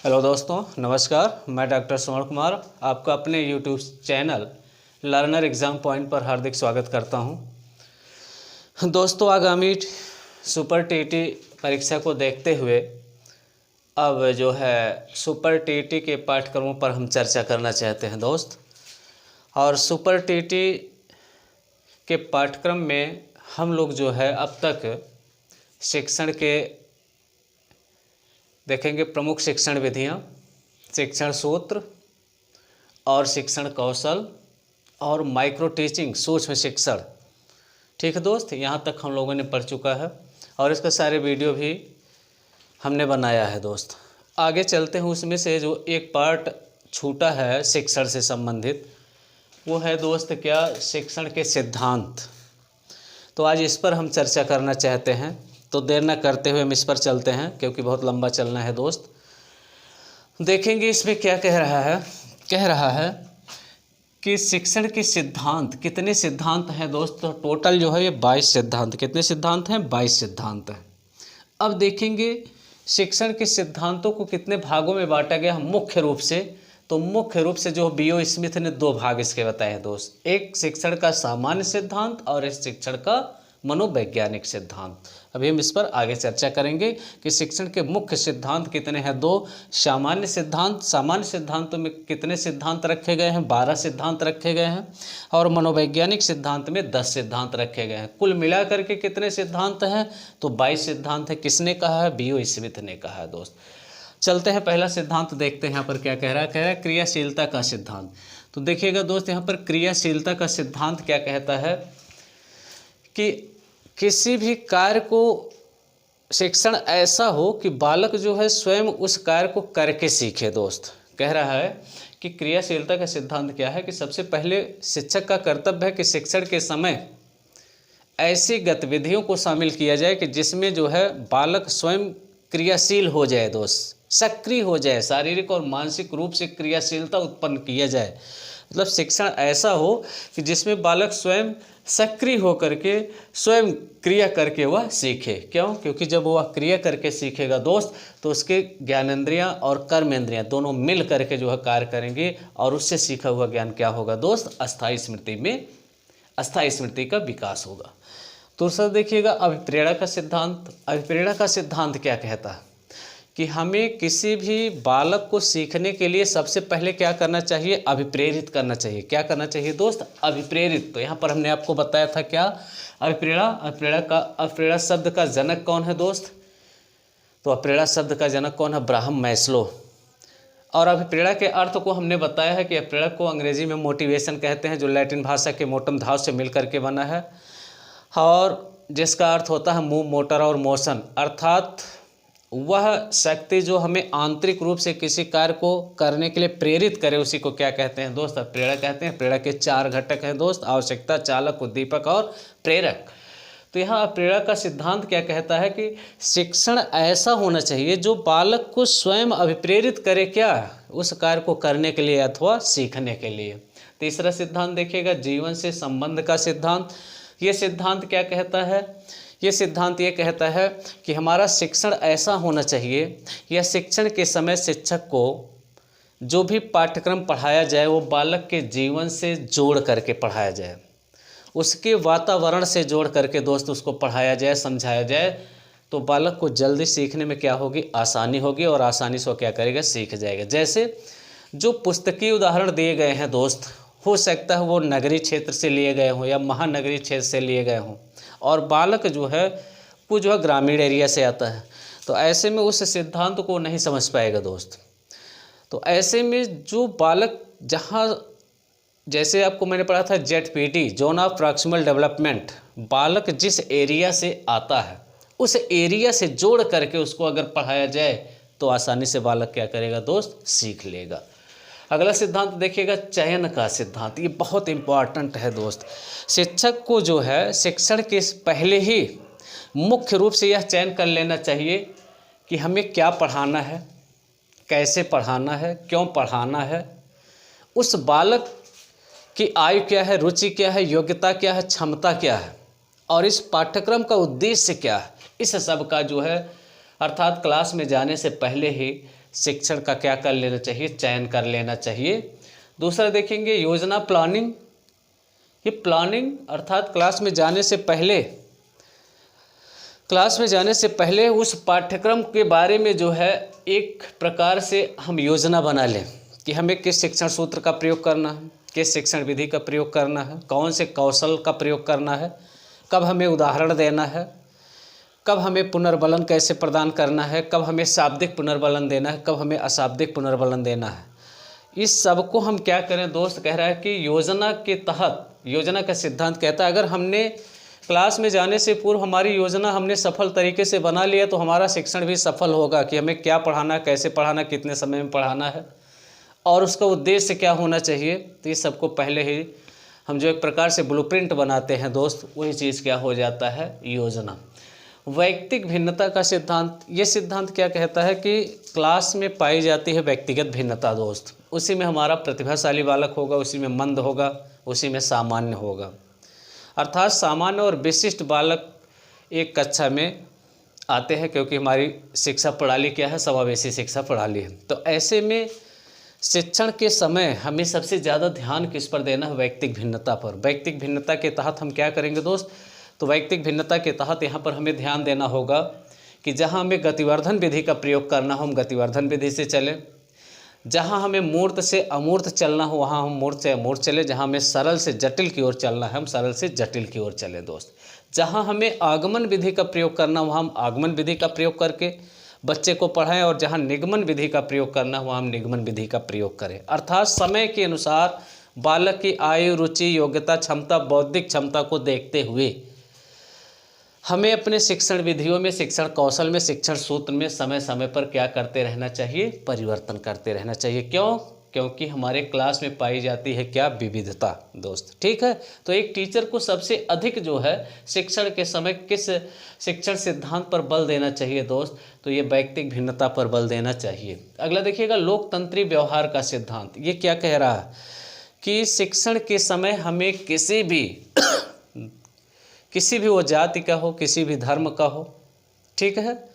Hello दोस्तों, नमस्कार। मैं डॉक्टर सुमन कुमार आपका अपने YouTube channel learner exam point पर हार्दिक स्वागत करता हूं। दोस्तों, आगामी सुपर टीटी परीक्षा को देखते हुए अब जो है सुपर टीटी के पाठ्यक्रमों पर हम चर्चा करना चाहते हैं दोस्त। और सुपर टीटी के पाठ्यक्रम में हम लोग जो है अब तक शिक्षण के देखेंगे प्रमुख शिक्षण विधियाँ, शिक्षण सूत्र और शिक्षण कौशल और माइक्रो टीचिंग सूक्ष्म शिक्षण। ठीक है दोस्त, यहाँ तक हम लोगों ने पढ़ चुका है और इसका सारे वीडियो भी हमने बनाया है दोस्त। आगे चलते हैं, उसमें से जो एक पार्ट छूटा है शिक्षण से संबंधित वो है दोस्त क्या, शिक्षण के सिद्धांत। तो आज इस पर हम चर्चा करना चाहते हैं, तो देर न करते हुए हम इस पर चलते हैं क्योंकि बहुत लंबा चलना है दोस्त। देखेंगे इसमें क्या कह रहा है कि शिक्षण के सिद्धांत, कितने सिद्धांत हैं दोस्त। तो टोटल जो है ये 22 सिद्धांत। कितने सिद्धांत हैं? 22 सिद्धांत हैं। अब देखेंगे शिक्षण के सिद्धांतों को कितने भागों में बांटा गया मुख्य रूप से। तो मुख्य रूप से जो बीओ स्मिथ ने 2 भाग इसके बताए हैं दोस्त, एक शिक्षण का सामान्य सिद्धांत और एक शिक्षण का मनोवैज्ञानिक सिद्धांत। अभी हम इस पर आगे चर्चा करेंगे कि शिक्षण के मुख्य सिद्धांत कितने हैं। 2 सामान्य सिद्धांतों में कितने सिद्धांत रखे गए हैं? 12 सिद्धांत रखे गए हैं और मनोवैज्ञानिक सिद्धांत में 10 सिद्धांत रखे गए हैं। कुल मिलाकर के कितने सिद्धांत हैं? तो 22 सिद्धांत है। किसने कहा है? बीओ स्मिथ ने कहा है दोस्त। चलते हैं, पहला सिद्धांत देखते हैं। यहाँ पर क्या कह रहा है क्रियाशीलता का सिद्धांत। तो देखिएगा दोस्त, यहाँ पर क्रियाशीलता का सिद्धांत क्या कहता है कि किसी भी कार्य को शिक्षण ऐसा हो कि बालक जो है स्वयं उस कार्य को करके सीखे दोस्त। कह रहा है कि क्रियाशीलता का सिद्धांत क्या है कि सबसे पहले शिक्षक का कर्तव्य है कि शिक्षण के समय ऐसी गतिविधियों को शामिल किया जाए कि जिसमें जो है बालक स्वयं क्रियाशील हो जाए दोस्त, सक्रिय हो जाए, शारीरिक और मानसिक रूप से क्रियाशीलता उत्पन्न किया जाए। मतलब शिक्षण ऐसा हो कि जिसमें बालक स्वयं सक्रिय होकर के स्वयं क्रिया करके वह सीखे। क्यों? क्योंकि जब वह क्रिया करके सीखेगा दोस्त तो उसके ज्ञानेंद्रियां और कर्मेंद्रियां दोनों मिल करके जो है कार्य करेंगे और उससे सीखा हुआ ज्ञान क्या होगा दोस्त? अस्थायी स्मृति का विकास होगा। दूसरा देखिएगा अभिप्रेरणा का सिद्धांत। अभिप्रेरणा का सिद्धांत क्या कहता है कि हमें किसी भी बालक को सीखने के लिए सबसे पहले क्या करना चाहिए? अभिप्रेरित करना चाहिए। क्या करना चाहिए दोस्त? अभिप्रेरित। तो यहाँ पर हमने आपको बताया था क्या, अभिप्रेरणा। अभिप्रेरणा शब्द का जनक कौन है दोस्त? तो अभिप्रेरणा शब्द का जनक कौन है? Abraham Maslow. और अभिप्रेरणा के अर्थ को हमने बताया है कि अभिप्रेरणा को अंग्रेजी में मोटिवेशन कहते हैं, जो लैटिन भाषा के मोटम धाव से मिल करके बना है और जिसका अर्थ होता है मूव, मोटर और मोशन। अर्थात वह शक्ति जो हमें आंतरिक रूप से किसी कार्य को करने के लिए प्रेरित करे, उसी को क्या कहते हैं दोस्त? प्रेरणा कहते हैं। प्रेरणा के 4 घटक हैं दोस्त, आवश्यकता, चालक, उद्दीपक और प्रेरक। तो यहाँ प्रेरणा का सिद्धांत क्या कहता है कि शिक्षण ऐसा होना चाहिए जो बालक को स्वयं अभिप्रेरित करे, क्या, उस कार्य को करने के लिए अथवा सीखने के लिए। तीसरा सिद्धांत देखिएगा जीवन से संबंध का सिद्धांत। ये सिद्धांत क्या कहता है? ये सिद्धांत ये कहता है कि हमारा शिक्षण ऐसा होना चाहिए या शिक्षण के समय शिक्षक को जो भी पाठ्यक्रम पढ़ाया जाए वो बालक के जीवन से जोड़ करके पढ़ाया जाए, उसके वातावरण से जोड़ करके दोस्त उसको पढ़ाया जाए, समझाया जाए। तो बालक को जल्दी सीखने में क्या होगी? आसानी होगी और आसानी से वो क्या करेगा? सीख जाएगा। जैसे जो पुस्तकीय उदाहरण दिए गए हैं दोस्त, हो सकता है वो नगरीय क्षेत्र से लिए गए हों या महानगरीय क्षेत्र से लिए गए हों और बालक जो है वो जो है ग्रामीण एरिया से आता है, तो ऐसे में उस सिद्धांत को नहीं समझ पाएगा दोस्त। तो ऐसे में जो बालक जहाँ, जैसे आपको मैंने पढ़ा था जेडपीटी, जोन ऑफ प्रॉक्सिमल डेवलपमेंट, बालक जिस एरिया से आता है उस एरिया से जोड़ करके उसको अगर पढ़ाया जाए तो आसानी से बालक क्या करेगा दोस्त? सीख लेगा। अगला सिद्धांत देखिएगा चयन का सिद्धांत। ये बहुत इम्पॉर्टेंट है दोस्त। शिक्षक को जो है शिक्षण के पहले ही मुख्य रूप से यह चयन कर लेना चाहिए कि हमें क्या पढ़ाना है, कैसे पढ़ाना है, क्यों पढ़ाना है, उस बालक की आयु क्या है, रुचि क्या है, योग्यता क्या है, क्षमता क्या है और इस पाठ्यक्रम का उद्देश्य क्या है। इस सब का जो है अर्थात क्लास में जाने से पहले ही शिक्षण का क्या कर लेना चाहिए, चयन कर लेना चाहिए। दूसरा देखेंगे योजना प्लानिंग। ये प्लानिंग अर्थात क्लास में जाने से पहले उस पाठ्यक्रम के बारे में जो है एक प्रकार से हम योजना बना लें कि हमें किस शिक्षण सूत्र का प्रयोग करना है, किस शिक्षण विधि का प्रयोग करना है, कौन से कौशल का प्रयोग करना है, कब हमें उदाहरण देना है, कब हमें पुनर्बलन कैसे प्रदान करना है, कब हमें शाब्दिक पुनर्बलन देना है, कब हमें अशाब्दिक पुनर्बलन देना है। इस सब को हम क्या करें दोस्त, कह रहा है कि योजना के तहत, योजना का सिद्धांत कहता है अगर हमने क्लास में जाने से पूर्व हमारी योजना हमने सफल तरीके से बना लिया तो हमारा शिक्षण भी सफल होगा कि हमें क्या पढ़ाना, कैसे पढ़ाना, कितने समय में पढ़ाना है और उसका उद्देश्य क्या होना चाहिए। तो ये सबको पहले ही हम जो एक प्रकार से ब्लूप्रिंट बनाते हैं दोस्त, वही चीज़ क्या हो जाता है, योजना। वैयक्तिक भिन्नता का सिद्धांत, ये सिद्धांत क्या कहता है कि क्लास में पाई जाती है व्यक्तिगत भिन्नता दोस्त, उसी में हमारा प्रतिभाशाली बालक होगा, उसी में मंद होगा, उसी में सामान्य होगा। अर्थात सामान्य और विशिष्ट बालक एक कक्षा में आते हैं क्योंकि हमारी शिक्षा प्रणाली क्या है, समावेशी शिक्षा प्रणाली है। तो ऐसे में शिक्षण के समय हमें सबसे ज़्यादा ध्यान किस पर देना है, वैयक्तिक भिन्नता पर। वैयक्तिक भिन्नता के तहत हम क्या करेंगे दोस्त, तो वैयक्तिक भिन्नता के तहत यहाँ पर हमें ध्यान देना होगा कि जहाँ हमें गतिवर्धन विधि का प्रयोग करना हो हम गतिवर्धन विधि से चलें, जहाँ हमें मूर्त से अमूर्त चलना हो वहाँ हम मूर्त से अमूर्त चले, जहाँ हमें सरल से जटिल की ओर चलना है हम सरल से जटिल की ओर चले दोस्त। जहाँ हमें आगमन विधि का प्रयोग करना वहाँ हम आगमन विधि का प्रयोग करके बच्चे को पढ़ाएं और जहाँ निगमन विधि का प्रयोग करना हो वहाँ हम निगमन विधि का प्रयोग करें। अर्थात समय के अनुसार बालक की आयु, रुचि, योग्यता, क्षमता, बौद्धिक क्षमता को देखते हुए हमें अपने शिक्षण विधियों में, शिक्षण कौशल में, शिक्षण सूत्र में समय समय पर क्या करते रहना चाहिए, परिवर्तन करते रहना चाहिए। क्यों? क्योंकि हमारे क्लास में पाई जाती है क्या, विविधता दोस्त। ठीक है, तो एक टीचर को सबसे अधिक जो है शिक्षण के समय किस शिक्षण सिद्धांत पर बल देना चाहिए दोस्त, तो ये वैयक्तिक भिन्नता पर बल देना चाहिए। अगला देखिएगा लोकतंत्री व्यवहार का सिद्धांत। ये क्या कह रहा है कि शिक्षण के समय हमें किसी भी वो जाति का हो, किसी भी धर्म का हो, ठीक है,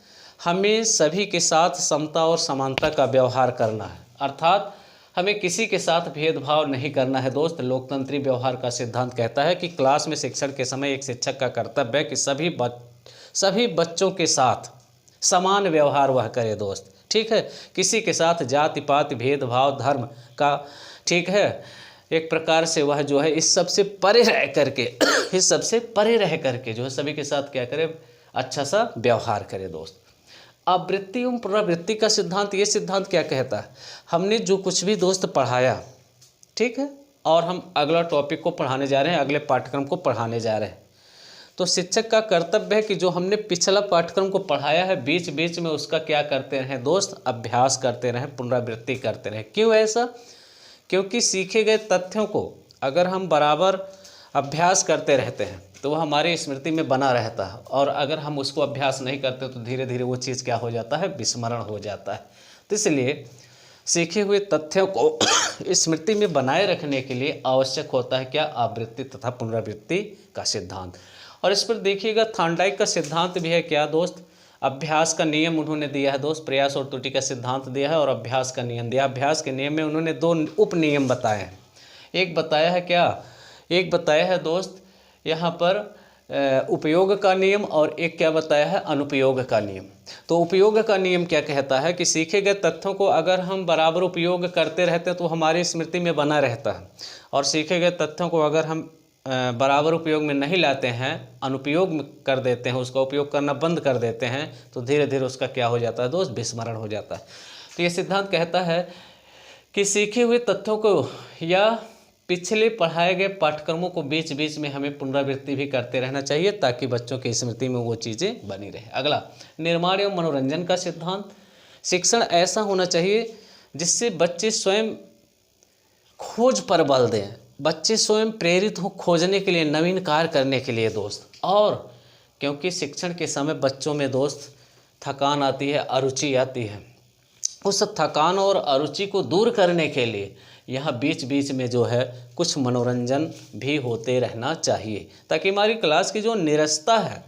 हमें सभी के साथ समता और समानता का व्यवहार करना है। अर्थात हमें किसी के साथ भेदभाव नहीं करना है दोस्त। लोकतंत्री व्यवहार का सिद्धांत कहता है कि क्लास में शिक्षण के समय एक शिक्षक का कर्तव्य है कि सभी बच्चों के साथ समान व्यवहार वह करे दोस्त। ठीक है, किसी के साथ जाति पात भेदभाव धर्म का, ठीक है, एक प्रकार से वह जो है इस सबसे परे रह करके जो है सभी के साथ क्या करे, अच्छा सा व्यवहार करे दोस्त। आवृत्ति एवं पुनरावृत्ति का सिद्धांत, ये सिद्धांत क्या कहता है, हमने जो कुछ भी दोस्त पढ़ाया, ठीक है, और हम अगला टॉपिक को पढ़ाने जा रहे हैं, अगले पाठ्यक्रम को पढ़ाने जा रहे हैं, तो शिक्षक का कर्तव्य है कि जो हमने पिछला पाठ्यक्रम को पढ़ाया है बीच बीच में उसका क्या करते रहें दोस्त, अभ्यास करते रहें, पुनरावृत्ति करते रहें। क्यों ऐसा? क्योंकि सीखे गए तथ्यों को अगर हम बराबर अभ्यास करते रहते हैं तो वह हमारी स्मृति में बना रहता है, और अगर हम उसको अभ्यास नहीं करते तो धीरे धीरे वो चीज़ क्या हो जाता है, विस्मरण हो जाता है। तो इसलिए सीखे हुए तथ्यों को स्मृति में बनाए रखने के लिए आवश्यक होता है क्या, आवृत्ति तथा पुनरावृत्ति का सिद्धांत। और इस पर देखिएगा थॉर्नडाइक का सिद्धांत भी है क्या दोस्त, अभ्यास का नियम उन्होंने दिया है दोस्त, प्रयास और त्रुटि का सिद्धांत दिया है और अभ्यास का नियम दिया। अभ्यास के नियम में उन्होंने दो उप नियम बताए हैं। एक बताया है क्या, एक बताया है दोस्त यहाँ पर उपयोग का नियम, और एक क्या बताया है, अनुपयोग का नियम। तो उपयोग का नियम क्या कहता है कि सीखे गए तथ्यों को अगर हम बराबर उपयोग करते रहते हैं तो हमारी स्मृति में बना रहता है, और सीखे गए तथ्यों को अगर हम बराबर उपयोग में नहीं लाते हैं, अनुपयोग कर देते हैं, उसका उपयोग करना बंद कर देते हैं, तो धीरे धीरे उसका क्या हो जाता है दोस्त, विस्मरण हो जाता है। तो ये सिद्धांत कहता है कि सीखे हुए तथ्यों को या पिछले पढ़ाए गए पाठ्यक्रमों को बीच बीच में हमें पुनरावृत्ति भी करते रहना चाहिए ताकि बच्चों की स्मृति में वो चीज़ें बनी रहे। अगला निर्माण एवं मनोरंजन का सिद्धांत। शिक्षण ऐसा होना चाहिए जिससे बच्चे स्वयं खोज पर बल दें, बच्चे स्वयं प्रेरित हो खोजने के लिए, नवीन कार्य करने के लिए दोस्त। और क्योंकि शिक्षण के समय बच्चों में दोस्त थकान आती है, अरुचि आती है, उस थकान और अरुचि को दूर करने के लिए यहाँ बीच बीच में जो है कुछ मनोरंजन भी होते रहना चाहिए ताकि हमारी क्लास की जो नीरसता है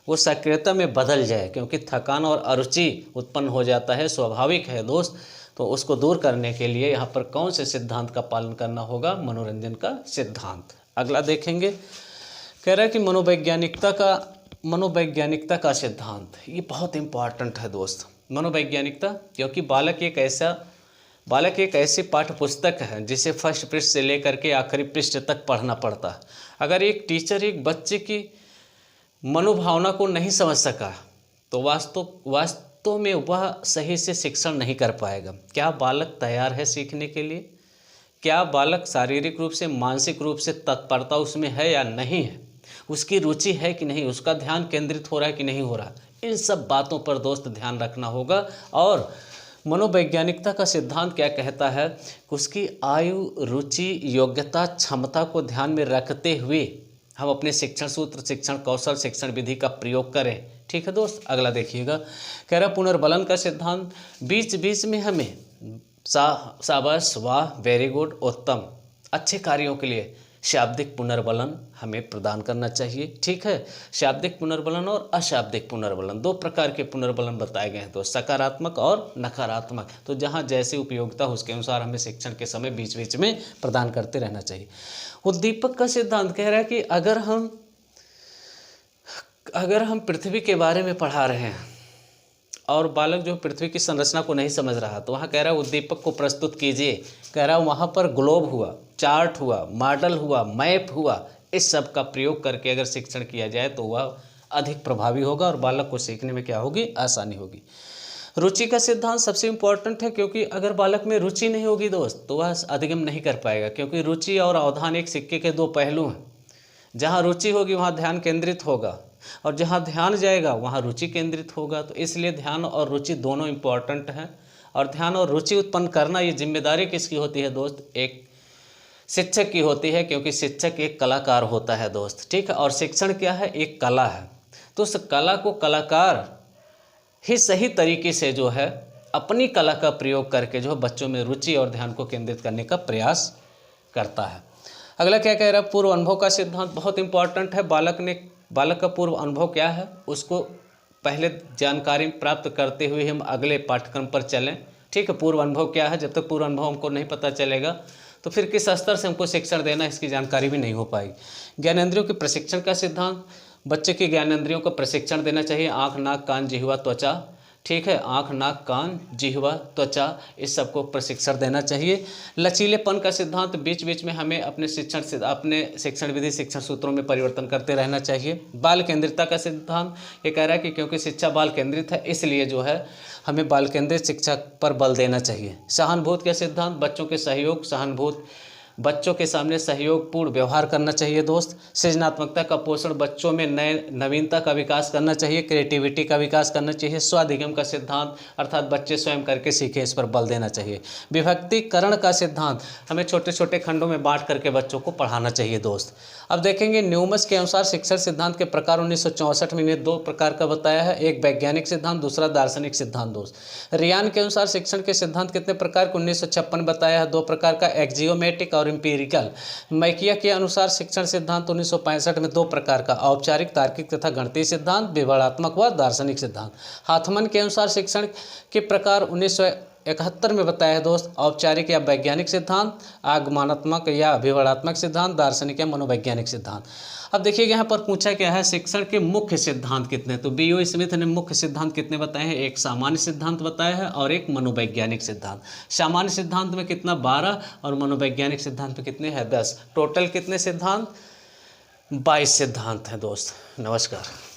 वो सक्रियता में बदल जाए, क्योंकि थकान और अरुचि उत्पन्न हो जाता है, स्वाभाविक है दोस्त। तो उसको दूर करने के लिए यहाँ पर कौन से सिद्धांत का पालन करना होगा? मनोरंजन का सिद्धांत। अगला देखेंगे, कह रहा है कि मनोवैज्ञानिकता का सिद्धांत, ये बहुत इम्पॉर्टेंट है दोस्त। मनोवैज्ञानिकता, क्योंकि बालक एक ऐसी पाठ्य पुस्तक है जिसे फर्स्ट पृष्ठ से लेकर के आखिरी पृष्ठ तक पढ़ना पड़ता है। अगर एक टीचर एक बच्चे की मनोभावना को नहीं समझ सका तो वास्तव में वह सही से शिक्षण नहीं कर पाएगा। क्या बालक तैयार है सीखने के लिए? क्या बालक शारीरिक रूप से, मानसिक रूप से तत्परता उसमें है या नहीं है? उसकी रुचि है कि नहीं? उसका ध्यान केंद्रित हो रहा है कि नहीं हो रहा? इन सब बातों पर दोस्त ध्यान रखना होगा। और मनोवैज्ञानिकता का सिद्धांत क्या कहता है? उसकी आयु, रुचि, योग्यता, क्षमता को ध्यान में रखते हुए हम अपने शिक्षण सूत्र, शिक्षण कौशल, शिक्षण विधि का प्रयोग करें। ठीक है दोस्त। अगला देखिएगा, कह रहा पुनर्बलन का सिद्धांत, बीच बीच में हमें शाबाश, वाह, वेरी गुड, उत्तम, अच्छे कार्यों के लिए शाब्दिक पुनर्बलन हमें प्रदान करना चाहिए। ठीक है, शाब्दिक पुनर्बलन और अशाब्दिक पुनर्बलन, दो प्रकार के पुनर्बलन बताए गए हैं, तो सकारात्मक और नकारात्मक। तो जहाँ जैसी उपयोगिता उसके अनुसार हमें शिक्षण के समय बीच बीच में प्रदान करते रहना चाहिए। उद्दीपक का सिद्धांत कह रहा है कि अगर हम पृथ्वी के बारे में पढ़ा रहे हैं और बालक जो पृथ्वी की संरचना को नहीं समझ रहा, तो वहाँ कह रहा है उद्दीपक को प्रस्तुत कीजिए। कह रहा है वहाँ पर ग्लोब हुआ, चार्ट हुआ, मॉडल हुआ, मैप हुआ, इस सब का प्रयोग करके अगर शिक्षण किया जाए तो वह अधिक प्रभावी होगा और बालक को सीखने में क्या होगी? आसानी होगी। रुचि का सिद्धांत सबसे इम्पोर्टेंट है, क्योंकि अगर बालक में रुचि नहीं होगी दोस्त तो वह अधिगम नहीं कर पाएगा, क्योंकि रुचि और अवधान एक सिक्के के दो पहलू हैं। जहाँ रुचि होगी वहाँ ध्यान केंद्रित होगा, और जहाँ ध्यान जाएगा वहाँ रुचि केंद्रित होगा। तो इसलिए ध्यान और रुचि दोनों इम्पॉर्टेंट हैं। और ध्यान और रुचि उत्पन्न करना, ये जिम्मेदारी किसकी होती है दोस्त? एक शिक्षक की होती है, क्योंकि शिक्षक एक कलाकार होता है दोस्त। ठीक है, और शिक्षण क्या है? एक कला है। तो उस कला को कलाकार ही सही तरीके से जो है अपनी कला का प्रयोग करके जो है बच्चों में रुचि और ध्यान को केंद्रित करने का प्रयास करता है। अगला क्या कह रहा है? पूर्व अनुभव का सिद्धांत बहुत इंपॉर्टेंट है। बालक का पूर्व अनुभव क्या है, उसको पहले जानकारी प्राप्त करते हुए हम अगले पाठ्यक्रम पर चलें। ठीक है, पूर्व अनुभव क्या है? जब तक पूर्व अनुभव हमको नहीं पता चलेगा तो फिर किस स्तर से हमको शिक्षण देना, इसकी जानकारी भी नहीं हो पाएगी। ज्ञानेंद्रियों के प्रशिक्षण का सिद्धांत, बच्चे के ज्ञानेंद्रियों को प्रशिक्षण देना चाहिए। आँख, नाक, कान, जिह्वा, त्वचा। ठीक है, आँख, नाक, कान, जिह्वा, त्वचा, इस सबको प्रशिक्षण देना चाहिए। लचीलेपन का सिद्धांत, बीच बीच में हमें अपने शिक्षण विधि, शिक्षण सूत्रों में परिवर्तन करते रहना चाहिए। बाल केंद्रितता का सिद्धांत ये कह रहा है कि क्योंकि शिक्षा बाल केंद्रित है, इसलिए जो है हमें बाल केंद्रित शिक्षा पर बल देना चाहिए। सहानुभूति का सिद्धांत, बच्चों के सहयोग, सहानुभूति, बच्चों के सामने सहयोगपूर्ण व्यवहार करना चाहिए दोस्त। सृजनात्मकता का पोषण, बच्चों में नवीनता का विकास करना चाहिए, क्रिएटिविटी का विकास करना चाहिए। स्वाधिगम का सिद्धांत, अर्थात बच्चे स्वयं करके सीखें, इस पर बल देना चाहिए। विभक्तिकरण का सिद्धांत, हमें छोटे छोटे खंडों में बांट करके बच्चों को पढ़ाना चाहिए दोस्त। अब देखेंगे न्यूमस के अनुसार शिक्षण सिद्धांत के प्रकार 1964 में इन्हें दो प्रकार का बताया है, एक वैज्ञानिक सिद्धांत, दूसरा दार्शनिक सिद्धांत दोस्त। रियान के अनुसार शिक्षण के सिद्धांत कितने प्रकार के? 1956 बताया है, दो प्रकार का, एक्जियोमेट्रिक और एम्पिरिकल। मैकिया के अनुसार शिक्षण सिद्धांत 1965 में दो प्रकार का, औपचारिक, तार्किक तथा गणितीय सिद्धांत, विवरणात्मक व दार्शनिक सिद्धांत। हाथमन के अनुसार शिक्षण के प्रकार 1971 में बताया है दोस्त, औपचारिक या वैज्ञानिक सिद्धांत, आगमनात्मक या विवरणात्मक सिद्धांत, दार्शनिक या मनोवैज्ञानिक सिद्धांत। अब देखिए यहाँ पर पूछा क्या है, शिक्षण के मुख्य सिद्धांत कितने? तो B.O. स्मिथ ने मुख्य सिद्धांत कितने बताए हैं? एक सामान्य सिद्धांत बताया है और एक मनोवैज्ञानिक सिद्धांत। सामान्य सिद्धांत में कितना? 12, और मनोवैज्ञानिक सिद्धांत में कितने हैं? 10। टोटल कितने सिद्धांत? 22 सिद्धांत हैं दोस्त। नमस्कार।